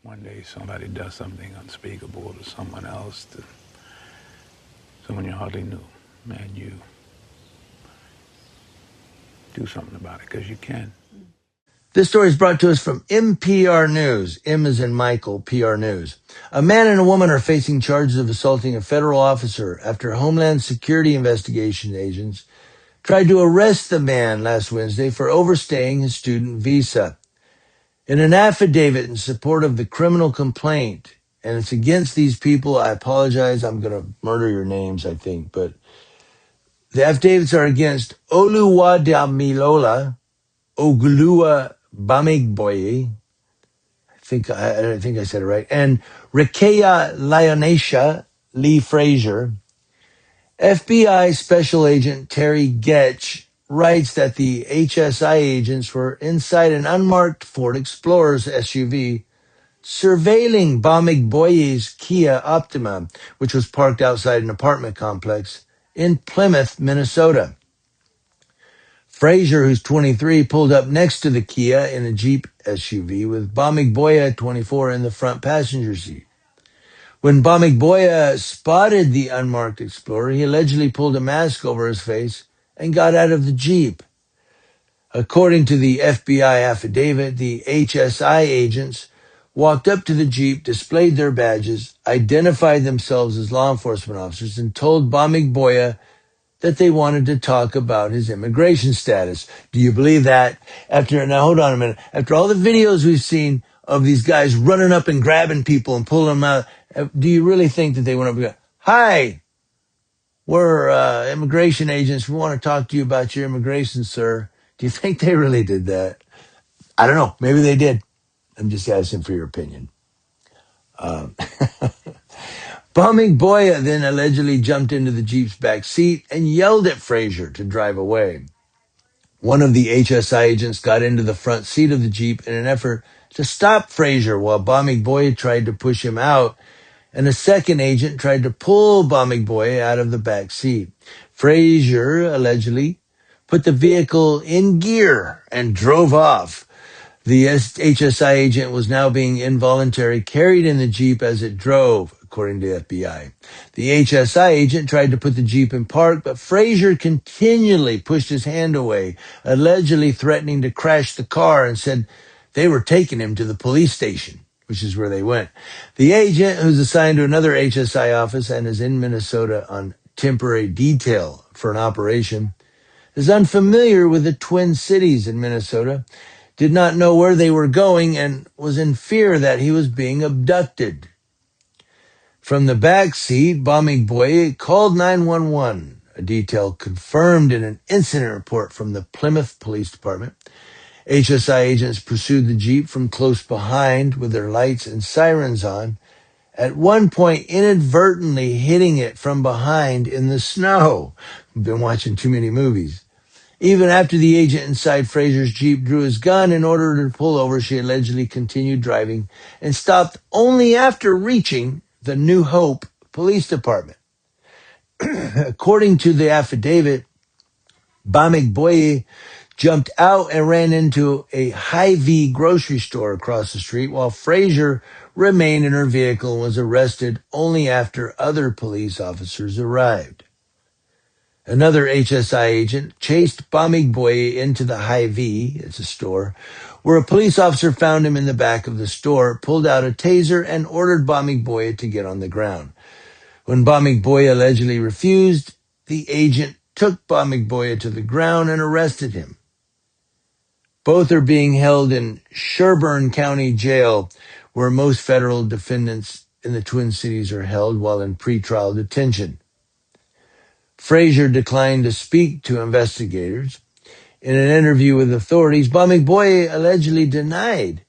one day somebody does something unspeakable to someone else, to someone you hardly knew, and you do something about it because you can. This story is brought to us from MPR News. M as in Michael, PR News. A man and a woman are facing charges of assaulting a federal officer after Homeland Security investigation agents tried to arrest the man last Wednesday for overstaying his student visa. In an affidavit in support of the criminal complaint, and it's against these people, I apologize, I'm going to murder your names, I think, but the affidavits are against Oluwadamilola Ogulua Bamigboye, I think I said it right, and Rekeya Lionesha Lee Frazier. FBI Special Agent Terry Getch writes that the HSI agents were inside an unmarked Ford Explorer's SUV surveilling Bamigboye's Kia Optima, which was parked outside an apartment complex in Plymouth, Minnesota. Frazier, who's 23, pulled up next to the Kia in a Jeep SUV with Bamigboye, 24, in the front passenger seat. When Bamigboye spotted the unmarked Explorer, he allegedly pulled a mask over his face and got out of the Jeep. According to the FBI affidavit, the HSI agents walked up to the Jeep, displayed their badges, identified themselves as law enforcement officers, and told Bamigboye that they wanted to talk about his immigration status. Do you believe that? Now hold on a minute. After all the videos we've seen of these guys running up and grabbing people and pulling them out, do you really think that they went up and go, "Hi, we're immigration agents. We want to talk to you about your immigration, sir"? Do you think they really did that? I don't know. Maybe they did. I'm just asking for your opinion. Bamigboye then allegedly jumped into the Jeep's back seat and yelled at Frazier to drive away. One of the HSI agents got into the front seat of the Jeep in an effort to stop Frazier while Bamigboye tried to push him out, and a second agent tried to pull Bamigboye out of the back seat. Frazier allegedly put the vehicle in gear and drove off. The HSI agent was now being involuntarily carried in the Jeep as it drove, according to the FBI. The HSI agent tried to put the Jeep in park, but Frazier continually pushed his hand away, allegedly threatening to crash the car, and said they were taking him to the police station, which is where they went. The agent, who's assigned to another HSI office and is in Minnesota on temporary detail for an operation, is unfamiliar with the Twin Cities in Minnesota, did not know where they were going, and was in fear that he was being abducted. From the back seat, Bamigboye called 911, a detail confirmed in an incident report from the Plymouth Police Department. HSI agents pursued the Jeep from close behind with their lights and sirens on, at one point inadvertently hitting it from behind in the snow. We've been watching too many movies. Even after the agent inside Frazier's Jeep drew his gun in order to pull over, she allegedly continued driving and stopped only after reaching the New Hope Police Department. According to the affidavit, Bamigboye jumped out and ran into a Hy-Vee grocery store across the street while Frazier remained in her vehicle and was arrested only after other police officers arrived. Another HSI agent chased Bamigboye into the Hy-Vee, it's a store, where a police officer found him in the back of the store, pulled out a taser, and ordered Bamigboye to get on the ground. When Bamigboye allegedly refused, the agent took Bamigboye to the ground and arrested him. Both are being held in Sherburne County Jail, where most federal defendants in the Twin Cities are held while in pretrial detention. Frazier declined to speak to investigators. In an interview with authorities, Bamigboye allegedly denied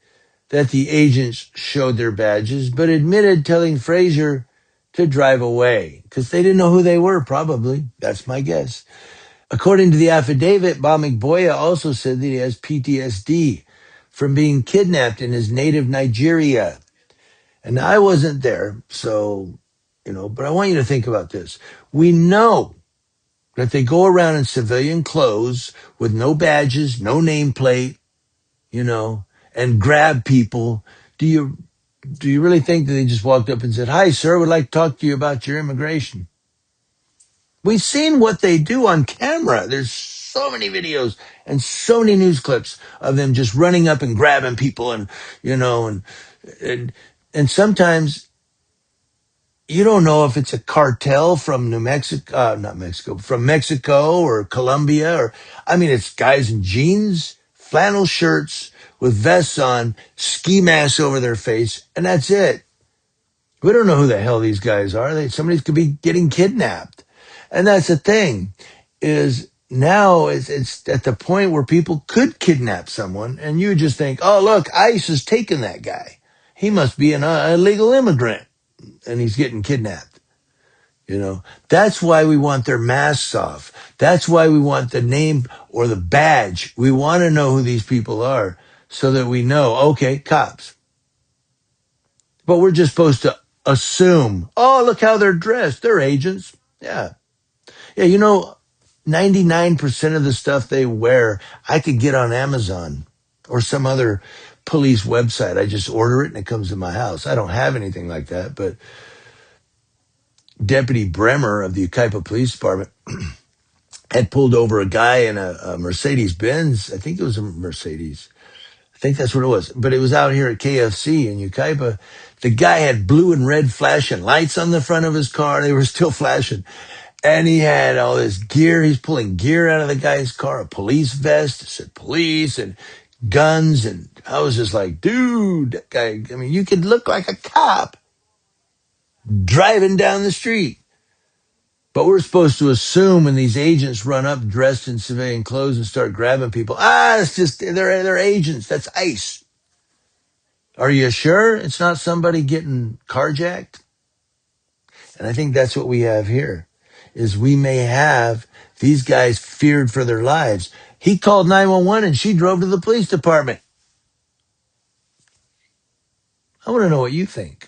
that the agents showed their badges, but admitted telling Frazier to drive away because they didn't know who they were, probably. That's my guess. According to the affidavit, Bamigboye also said that he has PTSD from being kidnapped in his native Nigeria. And I wasn't there, so, but I want you to think about this. We know that they go around in civilian clothes with no badges, no nameplate, and grab people. Do you Do you really think that they just walked up and said, "Hi, sir, would like to talk to you about your immigration"? We've seen what they do on camera. There's so many videos and so many news clips of them just running up and grabbing people and, you know, and, and sometimes you don't know if it's a cartel from New Mexico, not Mexico, from Mexico or Colombia, or, I mean, it's guys in jeans, flannel shirts with vests on, ski masks over their face, and that's it. We don't know who the hell these guys are. Somebody could be getting kidnapped. And that's the thing, is now it's at the point where people could kidnap someone and you just think, oh, look, ICE is taking that guy. He must be an illegal immigrant and he's getting kidnapped. You know, that's why we want their masks off. That's why we want the name or the badge. We want to know who these people are so that we know, okay, cops. But we're just supposed to assume, oh, look how they're dressed. They're agents. Yeah. Yeah, 99% of the stuff they wear, I could get on Amazon or some other police website. I just order it and it comes to my house. I don't have anything like that, but Deputy Bremer of the Ukaipa Police Department had pulled over a guy in a Mercedes Benz. I think it was a Mercedes. I think that's what it was. But it was out here at KFC in Ukaipa. The guy had blue and red flashing lights on the front of his car. They were still flashing. And he had all this gear. He's pulling gear out of the guy's car, a police vest that said police and guns. And I was just like, dude, that guy, I mean, you could look like a cop driving down the street. But we're supposed to assume when these agents run up dressed in civilian clothes and start grabbing people, it's just, they're agents. That's ICE. Are you sure it's not somebody getting carjacked? And I think that's what we have here, is we may have these guys feared for their lives. He called 911 and she drove to the police department. I want to know what you think.